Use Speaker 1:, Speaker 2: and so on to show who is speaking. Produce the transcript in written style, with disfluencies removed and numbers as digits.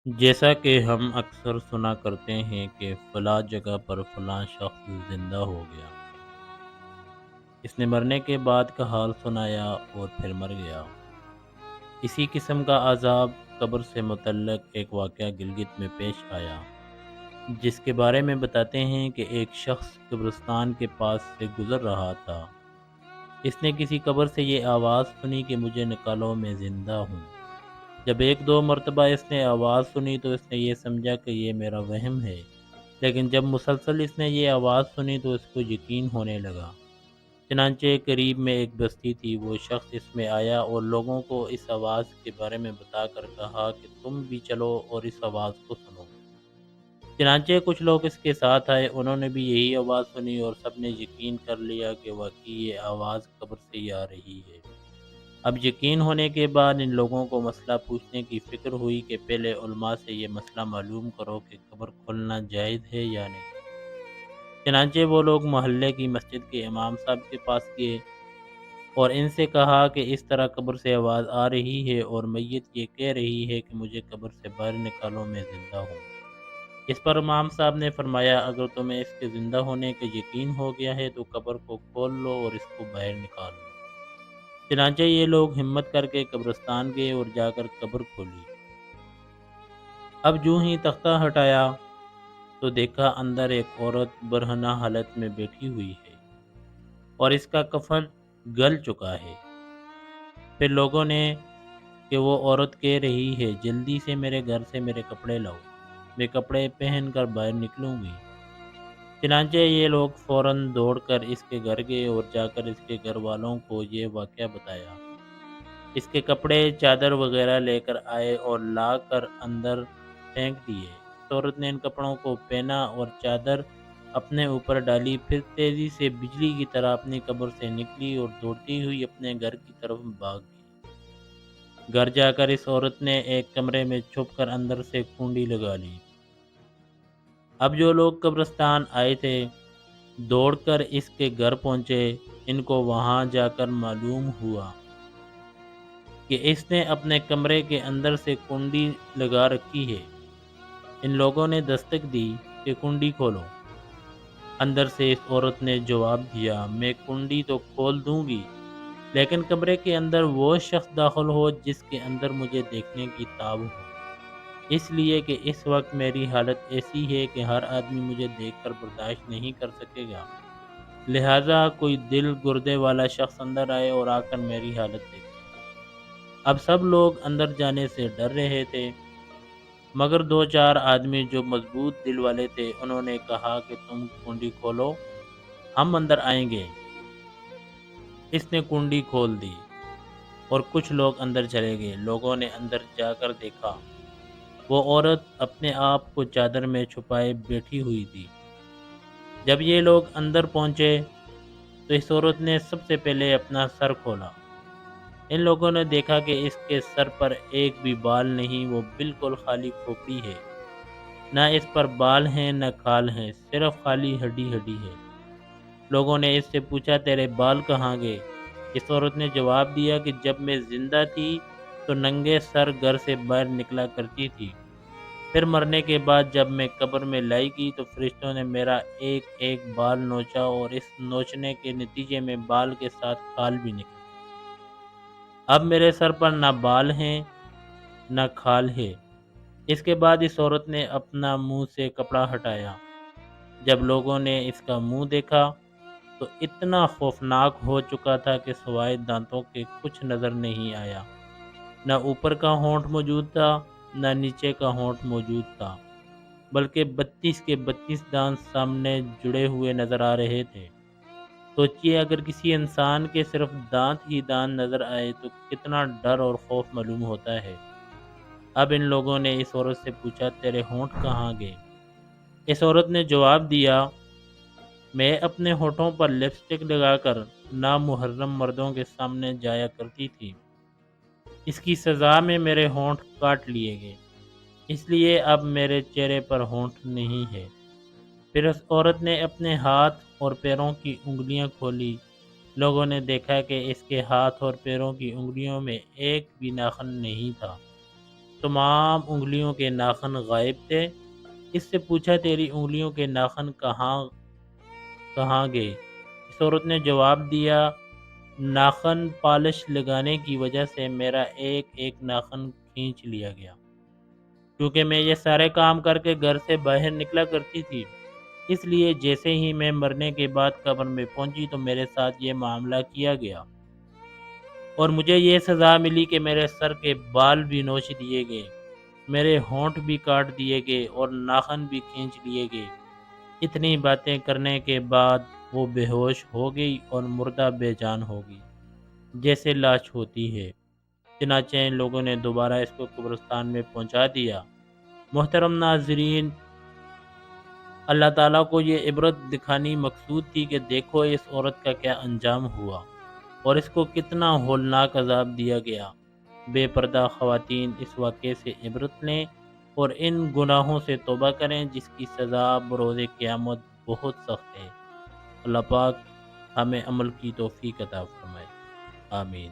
Speaker 1: جیسا کہ ہم اکثر سنا کرتے ہیں کہ فلاں جگہ پر فلاں شخص زندہ ہو گیا، اس نے مرنے کے بعد کا حال سنایا اور پھر مر گیا۔ اسی قسم کا عذاب قبر سے متعلق ایک واقعہ گلگت میں پیش آیا، جس کے بارے میں بتاتے ہیں کہ ایک شخص قبرستان کے پاس سے گزر رہا تھا۔ اس نے کسی قبر سے یہ آواز سنی کہ مجھے نکالو، میں زندہ ہوں۔ جب ایک دو مرتبہ اس نے آواز سنی تو اس نے یہ سمجھا کہ یہ میرا وہم ہے، لیکن جب مسلسل اس نے یہ آواز سنی تو اس کو یقین ہونے لگا۔ چنانچہ قریب میں ایک بستی تھی، وہ شخص اس میں آیا اور لوگوں کو اس آواز کے بارے میں بتا کر کہا کہ تم بھی چلو اور اس آواز کو سنو۔ چنانچہ کچھ لوگ اس کے ساتھ آئے، انہوں نے بھی یہی آواز سنی اور سب نے یقین کر لیا کہ واقعی یہ آواز قبر سے ہی آ رہی ہے۔ اب یقین ہونے کے بعد ان لوگوں کو مسئلہ پوچھنے کی فکر ہوئی کہ پہلے علماء سے یہ مسئلہ معلوم کرو کہ قبر کھولنا جائز ہے یا نہیں۔ چنانچہ وہ لوگ محلے کی مسجد کے امام صاحب کے پاس گئے اور ان سے کہا کہ اس طرح قبر سے آواز آ رہی ہے اور میت یہ کہہ رہی ہے کہ مجھے قبر سے باہر نکالو، میں زندہ ہوں۔ اس پر امام صاحب نے فرمایا، اگر تمہیں اس کے زندہ ہونے کا یقین ہو گیا ہے تو قبر کو کھول لو اور اس کو باہر نکال لو۔ چنانچہ یہ لوگ ہمت کر کے قبرستان گئے اور جا کر قبر کھولی۔ اب جو ہی تختہ ہٹایا تو دیکھا اندر ایک عورت برہنہ حالت میں بیٹھی ہوئی ہے اور اس کا کفن گل چکا ہے۔ پھر لوگوں نے کہ وہ عورت کہہ رہی ہے، جلدی سے میرے گھر سے میرے کپڑے لاؤ، میں کپڑے پہن کر باہر نکلوں گی۔ چنانچہ یہ لوگ فوراً دوڑ کر اس کے گھر گئے اور جا کر اس کے گھر والوں کو یہ واقعہ بتایا۔ اس کے کپڑے چادر وغیرہ لے کر آئے اور لا کر اندر پھینک دیے۔ اس عورت نے ان کپڑوں کو پہنا اور چادر اپنے اوپر ڈالی، پھر تیزی سے بجلی کی طرح اپنی قبر سے نکلی اور دوڑتی ہوئی اپنے گھر کی طرف بھاگ گئی۔ گھر جا کر اس عورت نے ایک کمرے میں چھپ کر اندر سے کنڈی لگا لی۔ اب جو لوگ قبرستان آئے تھے دوڑ کر اس کے گھر پہنچے۔ ان کو وہاں جا کر معلوم ہوا کہ اس نے اپنے کمرے کے اندر سے کنڈی لگا رکھی ہے۔ ان لوگوں نے دستک دی کہ کنڈی کھولو۔ اندر سے اس عورت نے جواب دیا، میں کنڈی تو کھول دوں گی، لیکن کمرے کے اندر وہ شخص داخل ہو جس کے اندر مجھے دیکھنے کی تاب ہو، اس لیے کہ اس وقت میری حالت ایسی ہے کہ ہر آدمی مجھے دیکھ کر برداشت نہیں کر سکے گا، لہٰذا کوئی دل گردے والا شخص اندر آئے اور آ کر میری حالت دیکھے۔ اب سب لوگ اندر جانے سے ڈر رہے تھے، مگر دو چار آدمی جو مضبوط دل والے تھے انہوں نے کہا کہ تم کنڈی کھولو، ہم اندر آئیں گے۔ اس نے کنڈی کھول دی اور کچھ لوگ اندر چلے گئے۔ لوگوں نے اندر جا کر دیکھا، وہ عورت اپنے آپ کو چادر میں چھپائے بیٹھی ہوئی تھی۔ جب یہ لوگ اندر پہنچے تو اس عورت نے سب سے پہلے اپنا سر کھولا۔ ان لوگوں نے دیکھا کہ اس کے سر پر ایک بھی بال نہیں، وہ بالکل خالی کھوپڑی ہے، نہ اس پر بال ہیں نہ کھال ہیں، صرف خالی ہڈی ہڈی ہے۔ لوگوں نے اس سے پوچھا، تیرے بال کہاں گئے؟ اس عورت نے جواب دیا کہ جب میں زندہ تھی تو ننگے سر گھر سے باہر نکلا کرتی تھی، پھر مرنے کے بعد جب میں قبر میں لائی گئی تو فرشتوں نے میرا ایک ایک بال نوچا اور اس نوچنے کے نتیجے میں بال کے ساتھ کھال بھی نکلی۔ اب میرے سر پر نہ بال ہیں نہ کھال ہے۔ اس کے بعد اس عورت نے اپنا منہ سے کپڑا ہٹایا۔ جب لوگوں نے اس کا منہ دیکھا تو اتنا خوفناک ہو چکا تھا کہ سوائے دانتوں کے کچھ نظر نہیں آیا۔ نہ اوپر کا ہونٹ موجود تھا نہ نیچے کا ہونٹ موجود تھا، بلکہ 32 کے 32 دانت سامنے جڑے ہوئے نظر آ رہے تھے۔ سوچئے اگر کسی انسان کے صرف دانت ہی دانت نظر آئے تو کتنا ڈر اور خوف معلوم ہوتا ہے۔ اب ان لوگوں نے اس عورت سے پوچھا، تیرے ہونٹ کہاں گئے؟ اس عورت نے جواب دیا، میں اپنے ہونٹوں پر لپسٹک لگا کر نامحرم مردوں کے سامنے جایا کرتی تھی، اس کی سزا میں میرے ہونٹ کاٹ لیے گئے، اس لیے اب میرے چہرے پر ہونٹ نہیں ہے۔ پھر اس عورت نے اپنے ہاتھ اور پیروں کی انگلیاں کھولی۔ لوگوں نے دیکھا کہ اس کے ہاتھ اور پیروں کی انگلیوں میں ایک بھی ناخن نہیں تھا۔ تمام انگلیوں کے ناخن غائب تھے۔ اس سے پوچھا تیری انگلیوں کے ناخن کہاں گئے؟ اس عورت نے جواب دیا ناخن پالش لگانے کی وجہ سے میرا ایک ایک ناخن کھینچ لیا گیا، کیونکہ میں یہ سارے کام کر کے گھر سے باہر نکلا کرتی تھی، اس لیے جیسے ہی میں مرنے کے بعد قبر میں پہنچی تو میرے ساتھ یہ معاملہ کیا گیا اور مجھے یہ سزا ملی کہ میرے سر کے بال بھی نوچ دیے گئے، میرے ہونٹ بھی کاٹ دیے گئے اور ناخن بھی کھینچ لیے گئے۔ اتنی باتیں کرنے کے بعد وہ بے ہوش ہو گئی اور مردہ بے جان ہو گئی، جیسے لاش ہوتی ہے۔ چنانچہ ان لوگوں نے دوبارہ اس کو قبرستان میں پہنچا دیا۔ محترم ناظرین، اللہ تعالیٰ کو یہ عبرت دکھانی مقصود تھی کہ دیکھو اس عورت کا کیا انجام ہوا اور اس کو کتنا ہولناک عذاب دیا گیا۔ بے پردہ خواتین اس واقعے سے عبرت لیں اور ان گناہوں سے توبہ کریں جس کی سزا بروز قیامت بہت سخت ہے۔ اللہ پاک ہمیں عمل کی توفیق عطا فرمائے، آمین۔